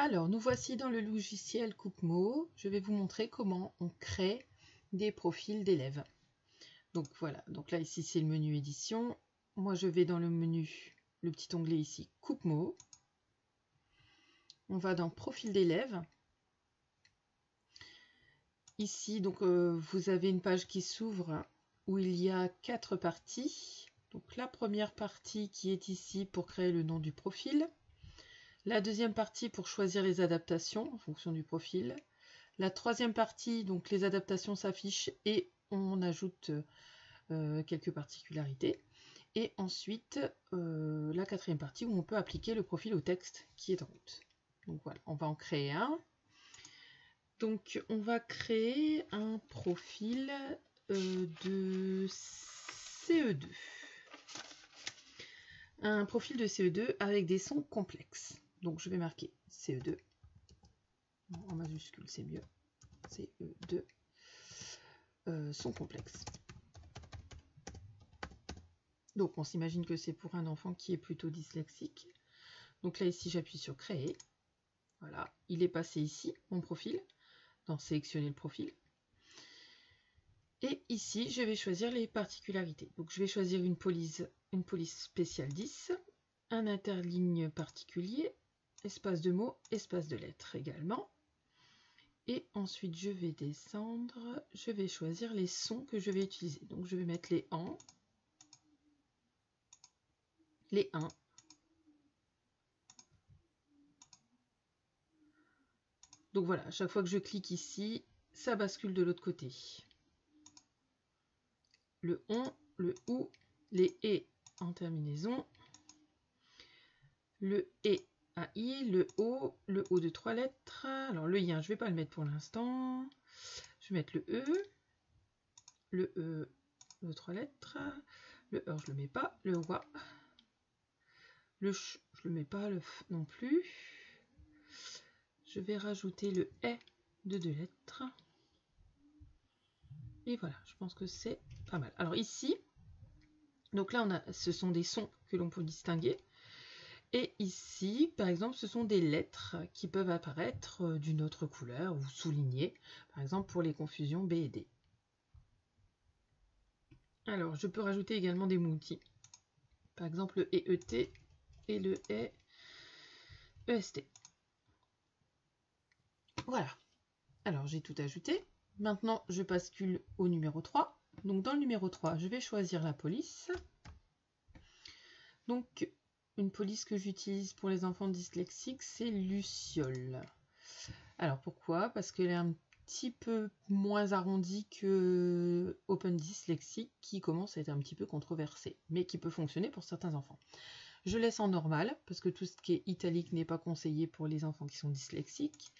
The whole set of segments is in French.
Alors, nous voici dans le logiciel Cookmo. Je vais vous montrer comment on crée des profils d'élèves. Donc voilà, donc là ici c'est le menu édition. Moi je vais dans le menu, le petit onglet ici, Cookmo. On va dans profil d'élèves. Ici, donc vous avez une page qui s'ouvre où il y a 4 parties. Donc la première partie qui est ici pour créer le nom du profil. La deuxième partie pour choisir les adaptations en fonction du profil. La troisième partie, donc les adaptations s'affichent et on ajoute quelques particularités. Et ensuite, la quatrième partie où on peut appliquer le profil au texte qui est en route. Donc voilà, on va en créer un. Donc on va créer un profil de CE2. Un profil de CE2 avec des sons complexes. Donc je vais marquer CE2. En majuscule, c'est mieux. CE2. Sons complexes. Donc on s'imagine que c'est pour un enfant qui est plutôt dyslexique. Donc là ici j'appuie sur créer. Voilà, il est passé ici, mon profil, dans sélectionner le profil. Et ici je vais choisir les particularités. Donc je vais choisir une police spéciale 10, un interligne particulier, espace de mots, espace de lettres également. Et ensuite je vais descendre, je vais choisir les sons que je vais utiliser. Donc je vais mettre les AN, les 1, donc voilà, à chaque fois que je clique ici, ça bascule de l'autre côté. Le on, le ou, les et en terminaison, le et à i, le o de 3 lettres. Alors le i, je ne vais pas le mettre pour l'instant. Je vais mettre le e de 3 lettres, le r je le mets pas, le wa, le ch je le mets pas, le f non plus. Je vais rajouter le e de 2 lettres. Et voilà, je pense que c'est pas mal. Alors ici, donc là ce sont des sons que l'on peut distinguer. Et ici, par exemple, ce sont des lettres qui peuvent apparaître d'une autre couleur ou soulignées, par exemple pour les confusions B et D. Alors, je peux rajouter également des multis. Par exemple, le EET et le EST. Voilà. Alors, j'ai tout ajouté. Maintenant, je bascule au numéro 3. Donc, dans le numéro 3, je vais choisir la police. Donc, une police que j'utilise pour les enfants dyslexiques, c'est Luciole. Alors, pourquoi? Parce qu'elle est un petit peu moins arrondie que Open Dyslexique, qui commence à être un petit peu controversé, mais qui peut fonctionner pour certains enfants. Je laisse en normal, parce que tout ce qui est italique n'est pas conseillé pour les enfants qui sont dyslexiques.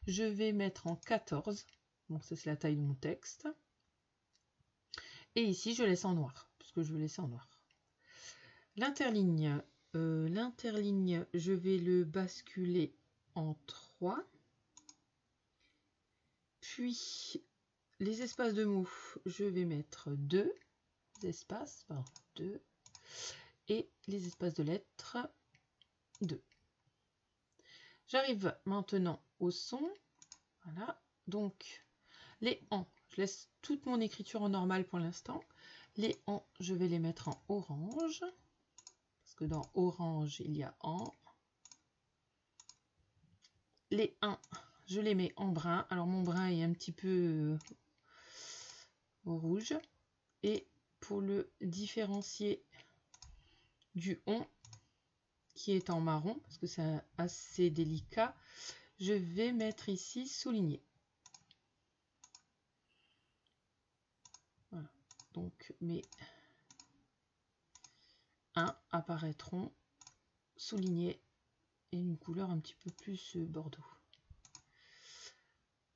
Je vais mettre en 14, donc ça c'est la taille de mon texte. Et ici je laisse en noir, parce que je veux laisser en noir. L'interligne, je vais le basculer en 3. Puis les espaces de mots, je vais mettre 2 espaces, pardon, 2. Et les espaces de lettres, 2. J'arrive maintenant au son. Voilà, donc les AN, je laisse toute mon écriture en normal pour l'instant. Les AN, je vais les mettre en orange, parce que dans orange, il y a AN. Les 1, je les mets en brun. Alors mon brun est un petit peu rouge. Et pour le différencier du on, qui est en marron, parce que c'est assez délicat, je vais mettre ici souligné. Voilà. Donc mes 1 apparaîtront soulignés et une couleur un petit peu plus bordeaux.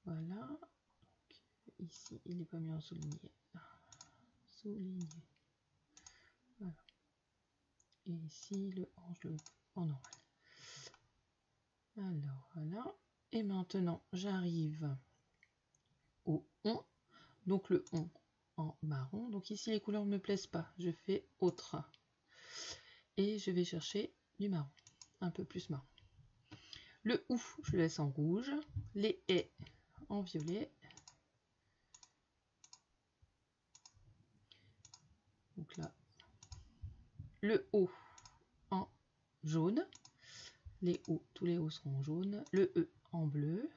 Voilà. Donc, ici, il n'est pas mis en souligné. Souligné. Voilà. Et ici, le orange en normal. Alors, voilà. Et maintenant, j'arrive au on. Donc, le on en marron. Donc, ici, les couleurs ne me plaisent pas. Je fais autre. Et je vais chercher du marron. Un peu plus marron. Le OU, je le laisse en rouge. Les et en violet. Donc là, le O en jaune. Les O, tous les O seront en jaune. Le E en bleu.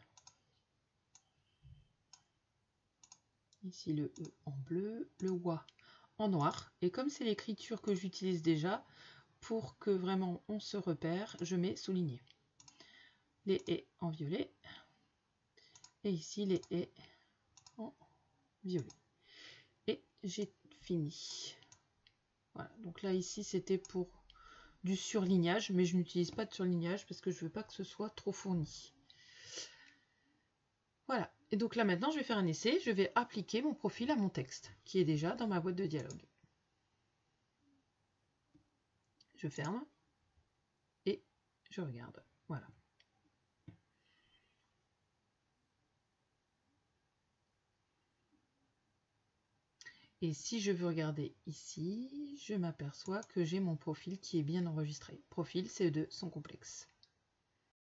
Ici le E en bleu. Le WA en noir. Et comme c'est l'écriture que j'utilise déjà, pour que vraiment on se repère, je mets souligné. Les et en violet. Et ici les et en violet. Et j'ai fini. Voilà, donc là ici c'était pour du surlignage, mais je n'utilise pas de surlignage parce que je veux pas que ce soit trop fourni. Voilà, et donc là maintenant je vais faire un essai, je vais appliquer mon profil à mon texte qui est déjà dans ma boîte de dialogue. Je ferme et je regarde. Voilà. Et si je veux regarder ici, je m'aperçois que j'ai mon profil qui est bien enregistré. Profil CE2 sans complexe.